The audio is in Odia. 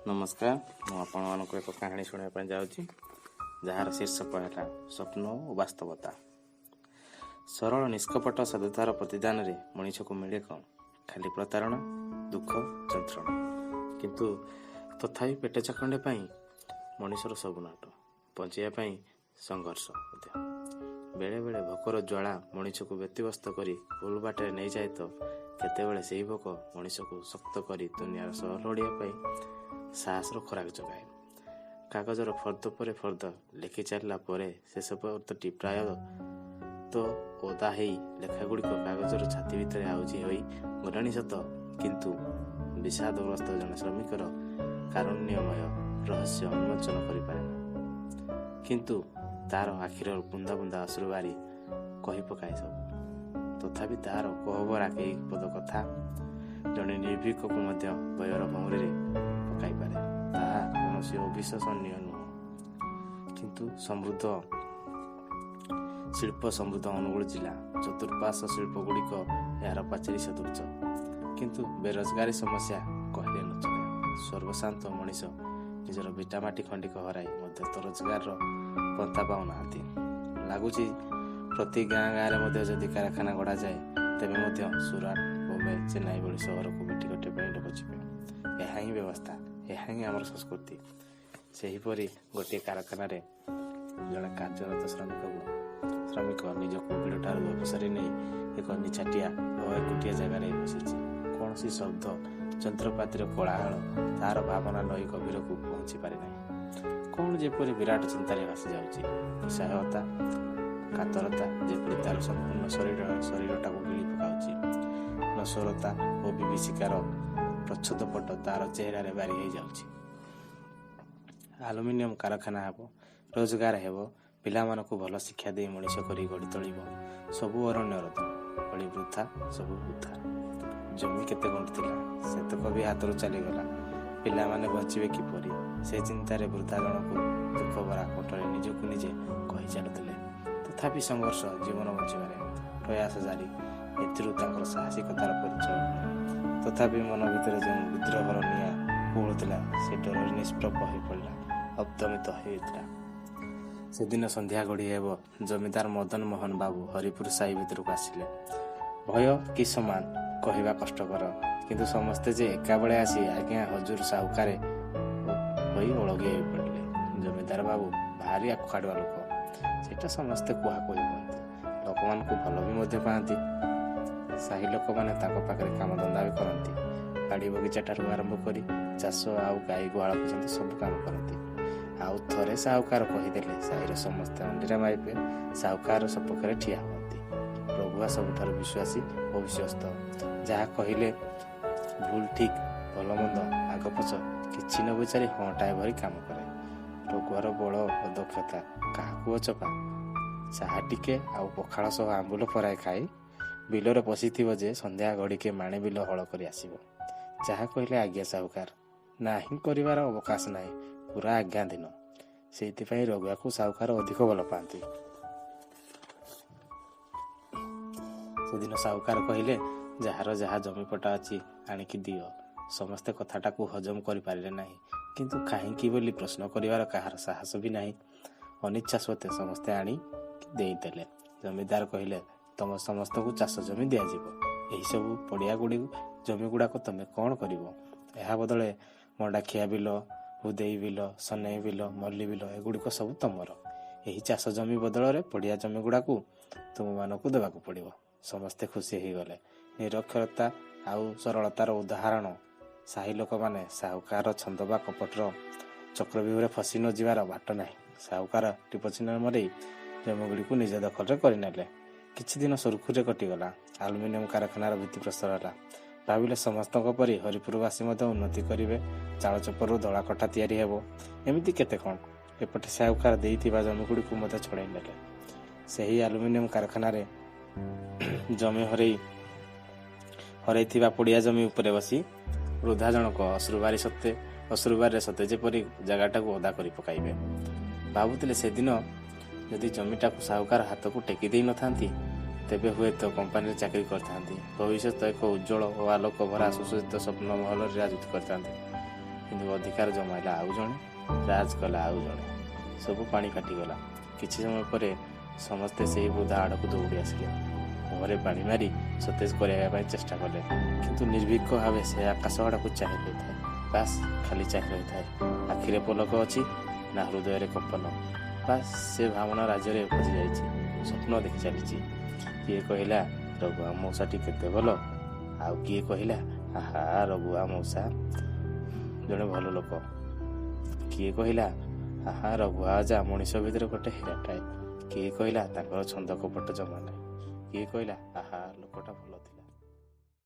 ନମସ୍କାର, ମୁଁ ଆପଣମାନଙ୍କୁ ଏକ କାହାଣୀ ଶୁଣାଇବା ପାଇଁ ଯାଉଛି, ଯାହାର ଶୀର୍ଷକ ହେଲା ସ୍ୱପ୍ନ ଓ ବାସ୍ତବତା। ସରଳ ନିଷ୍କପଟ ସାଧୁତାର ପ୍ରତିଦାନରେ ମଣିଷକୁ ମିଳେ କ'ଣ? ଖାଲି ପ୍ରତାରଣା, ଦୁଃଖ, ଯନ୍ତ୍ରଣା। କିନ୍ତୁ ତଥାପି ପେଟ ଚାଖଣ୍ଡେ ପାଇଁ ମଣିଷର ସବୁ ନାଟ, ବଞ୍ଚିବା ପାଇଁ ସଂଘର୍ଷ ମଧ୍ୟ। ବେଳେବେଳେ ଭୋକର ଜ୍ୱାଳା ମଣିଷକୁ ବ୍ୟତିବ୍ୟସ୍ତ କରି ଭୁଲ ବାଟରେ ନେଇଯାଏ ତ କେତେବେଳେ ସେହି ଭୋକ ମଣିଷକୁ ଶକ୍ତ କରି ଦୁନିଆର ସହ ଲଢ଼ିବା ପାଇଁ ସାହସର ଖୋରାକ ଯୋଗାଏ। କାଗଜର ଫର୍ଦ୍ଦ ପରେ ଫର୍ଦ୍ଦ ଲେଖି ଚାଲିଲା ପରେ ଶେଷ ପର୍ବଟି ପ୍ରାୟ ତ ଓଦା ହେଇ ଲେଖାଗୁଡ଼ିକ କାଗଜର ଛାତି ଭିତରେ ଆଉଜି ହୋଇ ଗଲାଣି ସତ, କିନ୍ତୁ ବିଷାଦଗ୍ରସ୍ତ ଜଣେ ଶ୍ରମିକର କାରୁଣ୍ୟମୟ ରହସ୍ୟ ଉନ୍ମୋଚନ କରିପାରେ ନା। କିନ୍ତୁ ତାର ଆଖିର ବୁନ୍ଦା ବୁନ୍ଦା ଅଶ୍ରୁ ବାରି କହି ପକାଏ ସବୁ। ତଥାପି ତାର କୋହଭରା କେଇ ପଦ କଥା ଜଣେ ନିର୍ଭୀକକୁ ମଧ୍ୟ ଭୟର ଭଉଁରୀରେ ପକାଇପାରେ। ତାହା କୌଣସି ଅବିଶ୍ୱସନୀୟ ନୁହେଁ। କିନ୍ତୁ ଶିଳ୍ପ ସମୃଦ୍ଧ ଅନୁଗୁଳ ଜିଲ୍ଲା, ଚତୁଃପାର୍ଶ୍ୱ ଶିଳ୍ପଗୁଡ଼ିକ ଏହାର ପାଚେରୀ ସଦୃଶ। କିନ୍ତୁ ବେରୋଜଗାରୀ ସମସ୍ୟା କହିଲେ ନ ଚଳେ। ସର୍ବଶାନ୍ତ ମଣିଷ ନିଜର ଭିଟାମାଟି ଖଣ୍ଡିକ ହରାଇ ମଧ୍ୟ ତ ରୋଜଗାରର ପନ୍ଥା ପାଉନାହାନ୍ତି। ଲାଗୁଛି ପ୍ରତି ଗାଁରେ ମଧ୍ୟ ଯଦି କାରଖାନା ଗଢ଼ାଯାଏ ତେବେ ମଧ୍ୟ ସୁରାଟ, ବମ୍ବେ, ଚେନ୍ନାଇ ଭଳି ସହରକୁ ମିଟି କଟିବା ପାଇଁ ଲୋକ ଯିବେ। ଏହା ହିଁ ବ୍ୟବସ୍ଥା, ଏହା ହିଁ ଆମର ସଂସ୍କୃତି। ସେହିପରି ଗୋଟିଏ କାରଖାନାରେ ଜଣେ କାର୍ଯ୍ୟରତ ଶ୍ରମିକ ନିଜକୁ ଭିଡ଼ଠାରୁ ଅବସର ନେଇ ଏକ ନିଛାଟିଆ ଓ ଏକୁଟିଆ ଜାଗାରେ ବସିଛି। କୌଣସି ଶବ୍ଦ, ଯନ୍ତ୍ରପାତିର କୋଳାହଳ ତାହାର ଭାବନା ନଈ ଗଭୀରକୁ ପହଞ୍ଚି ପାରେ ନାହିଁ। କ'ଣ ଯେପରି ବିରାଟ ଚିନ୍ତାରେ ଭାସି ଯାଉଛି। ନିଃସହାୟତା, କାତରତା ଯେପରି ତାର ସମ୍ପୂର୍ଣ୍ଣ ଶରୀରଟାକୁ ଗିଳି ପକାଉଛି। ନଶ୍ୱରତା ଓ ବିଭୀଷିକାର ପ୍ରଚ୍ଛଦପଟ ତାର ଚେହେରାରେ ବାରି ହେଇଯାଉଛି। ଆଲୁମିନିୟମ କାରଖାନା ହେବ, ରୋଜଗାର ହେବ, ପିଲାମାନଙ୍କୁ ଭଲ ଶିକ୍ଷା ଦେଇ ମଣିଷ କରି ଗଢ଼ି ତୋଳିବ। ସବୁ ଅରଣ୍ୟରତ ଭଳି ବୃଥା, ସବୁ ବୃଥା। ଜମି କେତେ ଗଣ୍ଠୁଥିଲା, ସେତକ ବି ହାତରୁ ଚାଲିଗଲା। ପିଲାମାନେ ବଞ୍ଚିବେ କିପରି, ସେ ଚିନ୍ତାରେ ବୃଦ୍ଧା ଜଣକୁ ଦୁଃଖ ଭରା କଣ୍ଠରେ ନିଜକୁ ନିଜେ କହି ଚାଲୁଥିଲେ। ତଥାପି ସଂଘର୍ଷ, ଜୀବନ ବଞ୍ଚିବାରେ ପ୍ରୟାସ ଜାରି। ଏଥିରୁ ତାଙ୍କର ସାହସିକତାର ପରିଚୟ। ତଥାପି ମନ ଭିତରେ ଯେଉଁ ବିଦ୍ରୋହର ନିଆଁ କୁହୁଳୁଥିଲା, ସେ ଡରରେ ନିଷ୍ପ୍ରଭ ହୋଇପଡ଼ିଲା, ଅବଦମିତ ହୋଇଥିଲା। ସେଦିନ ସନ୍ଧ୍ୟା ଗଡ଼ି ହେବ। ଜମିଦାର ମଦନ ମୋହନ ବାବୁ ହରିପୁର ସାହି ଭିତରକୁ ଆସିଲେ। ଭୟ କି ସମାନ କହିବା କଷ୍ଟକର, କିନ୍ତୁ ସମସ୍ତେ ଯେ ଏକାବେଳେ ଆସି ଆଜ୍ଞା ହଜୁର ସାହୁକାରେ ହୋଇ ଓଳଗି ହୋଇ ପଡ଼ିଲେ। ଜମିଦାର ବାବୁ ଭାରି ଆଖୁଆଡ଼ୁଆ ଲୋକ, ସେଇଟା ସମସ୍ତେ କୁହାକୁହି ହୁଅନ୍ତି। ଲୋକମାନଙ୍କୁ ଭଲ ବି ମଧ୍ୟ ପାଆନ୍ତି। ସାହି ଲୋକମାନେ ତାଙ୍କ ପାଖରେ କାମଧନ୍ଦା ବି କରନ୍ତି। ବାଡ଼ି ବଗିଚା ଠାରୁ ଆରମ୍ଭ କରି ଚାଷ ଆଉ ଗାଈ ଗୁହାଳ ପର୍ଯ୍ୟନ୍ତ ସବୁ କାମ କରନ୍ତି। ଆଉ ଥରେ ସାହୁକାର କହିଦେଲେ ସାହିର ସମସ୍ତେ ଅଣ୍ଡିରା ମାଇପେ ସାହୁକାର ସପକ୍ଷରେ ଠିଆ ହୁଅନ୍ତି। ରଘୁଆ ସବୁଠାରୁ ବିଶ୍ୱାସୀ ଓ ବିଶ୍ୱସ୍ତ। ଯାହା କହିଲେ ଭୁଲ ଠିକ୍ ଭଲ ମନ୍ଦ ଆଗ ପଛ କିଛି ନ ବିଚାରି ହଁଟାଏ ଭରି କାମ କରେ। ରଘୁଆର ବଳ ଓ ଦକ୍ଷତା କାହାକୁ ଅଚପା। ଚାହା ଟିକେ ଆଉ ପଖାଳ ସହ ଆମ୍ବୁଲ ଫରାଏ ଖାଇ ବିଲରେ ପଶିଥିବ ଯେ ସନ୍ଧ୍ୟା ଘଡ଼ିକେ ମାଣେ ବିଲ ହଳ କରି ଆସିବ। ଯାହା କହିଲେ ଆଜ୍ଞା ସାହୁକାର, ନାହିଁ କରିବାର ଅବକାଶ ନାହିଁ, ପୁରା ଆଜ୍ଞାଧୀନ। ସେଇଥିପାଇଁ ରଘୁଆକୁ ସାହୁକାର ଅଧିକ ଭଲ ପାଆନ୍ତି। ସେଦିନ ସାହୁକାର କହିଲେ, ଯାହାର ଯାହା ଜମିପଟା ଅଛି ଆଣିକି ଦିଅ। ସମସ୍ତେ କଥାଟାକୁ ହଜମ କରିପାରିଲେ ନାହିଁ, କିନ୍ତୁ କାହିଁକି ବୋଲି ପ୍ରଶ୍ନ କରିବାର କାହାର ସାହସ ବି ନାହିଁ। ଅନିଚ୍ଛା ସତ୍ତ୍ୱେ ସମସ୍ତେ ଆଣି ଦେଇଦେଲେ। ଜମିଦାର କହିଲେ, ତମ ସମସ୍ତଙ୍କୁ ଚାଷ ଜମି ଦିଆଯିବ। ଏହିସବୁ ପଡ଼ିଆ ଜମି ଗୁଡ଼ାକ ତମେ କ'ଣ କରିବ? ଏହା ବଦଳେ ମଣ୍ଡାଖିଆ ବିଲ, ହୁଦେଇ ବିଲ, ସନେଇ ବିଲ, ମଲ୍ଲି ବିଲ ଏଗୁଡ଼ିକ ସବୁ ତମର। ଏହି ଚାଷ ଜମି ବଦଳରେ ପଡ଼ିଆ ଜମି ଗୁଡ଼ାକୁ ତୁମମାନଙ୍କୁ ଦେବାକୁ ପଡ଼ିବ। ସମସ୍ତେ ଖୁସି ହେଇଗଲେ। ନିରକ୍ଷରତା ଆଉ ସରଳତାର ଉଦାହରଣ। ସାହି ଲୋକମାନେ ସାହୁକାର ଛନ୍ଦ ବା କପଟର ଚକ୍ରବ୍ୟୂହରେ ଫସି ନ ଯିବାର ବାଟ ନାହିଁ। ସାହୁକାର ଟିପ ଚିହ୍ନ ମରେଇ ଜମିଗୁଡ଼ିକୁ ନିଜ ଦଖଲରେ କରିନେଲେ। କିଛି ଦିନ ସୁରୁଖୁରୁରେ କଟିଗଲା। ଆଲୁମିନିୟମ କାରଖାନାର ଭିତ୍ତିପ୍ରସ୍ତର ହେଲା। ଭାବିଲେ ସମସ୍ତଙ୍କ ପରି ହରିପୁରବାସୀ ମଧ୍ୟ ଉନ୍ନତି କରିବେ, ଚାଳ ଚପରରୁ ଧଳା କୋଠା ତିଆରି ହେବ। ଏମିତି କେତେ କ'ଣ। ଏପଟେ ସାହୁକାର ଦେଇଥିବା ଜମିଗୁଡ଼ିକୁ ମଧ୍ୟ ଛଡ଼ାଇ ନେଲେ। ସେହି ଆଲୁମିନିୟମ କାରଖାନାରେ ଜମି ହରେଇଥିବା ପଡ଼ିଆ ଜମି ଉପରେ ବସି ବୃଦ୍ଧା ଜଣକ ଅଶ୍ରୁବାରିରେ ସତେ ଯେପରି ଜାଗାଟାକୁ ଓଦା କରି ପକାଇବେ। ଭାବୁଥିଲେ ସେଦିନ ଯଦି ଜମିଟାକୁ ସାହୁକାର ହାତକୁ ଟେକି ଦେଇ ନଥାନ୍ତି ତେବେ ହୁଏତ କମ୍ପାନୀରେ ଚାକିରି କରିଥାନ୍ତି। ଭବିଷ୍ୟତ ଏକ ଉଜ୍ଜ୍ୱଳ ଓ ଆଲୋକ ଭରା ସୁସଜ୍ଜିତ ସ୍ୱପ୍ନ ମହଲରେ ରାଜୁତି କରିଥାନ୍ତି। କିନ୍ତୁ ଅଧିକାର ଜମାଇଲା ଆଉ ଜଣେ, ରାଜ କଲା ଆଉ ଜଣେ। ସବୁ ପାଣି ଫାଟିଗଲା। କିଛି ସମୟ ପରେ ସମସ୍ତେ ସେହି ବୃଦ୍ଧା ଆଡ଼କୁ ଦୌଡ଼ି ଆସିଲେ। ମୁହଁରେ ପାଣି ମାରି ସତେଜ କରିବା ପାଇଁ ଚେଷ୍ଟା କଲେ, କିନ୍ତୁ ନିର୍ଭୀକ ଭାବେ ସେ ଆକାଶ ଆଡ଼କୁ ଚାହିଁ ରହିଥାଏ। ବାସ୍ ଖାଲି ଚାହିଁ ରହିଥାଏ। ଆଖିରେ ପଲକ ଅଛି ନା ହୃଦୟରେ କମ୍ପନ। ବାସ୍ ସେ ଭାବନା ରାଜ୍ୟରେ ପଶି ଯାଇଛି, ସ୍ୱପ୍ନ ଦେଖି ଚାଲିଛି। କିଏ କହିଲା ରଘୁଆ ମଉସାଟି କେତେ ଭଲ, ଆଉ କିଏ କହିଲା ଆହା ରଘୁଆ ମଉସା ଜଣେ ଭଲ ଲୋକ। କିଏ କହିଲା ଆହା ରଘୁଆ ଅଜା ମଣିଷ ଭିତରେ ଗୋଟେ ହୀରାଟାଏ। କିଏ କହିଲା ତାଙ୍କର ଛନ୍ଦ କପଟ ଜମା ନାହିଁ। କିଏ କହିଲା ଆହା ଲୋକଟା ଭଲ ଥିଲା।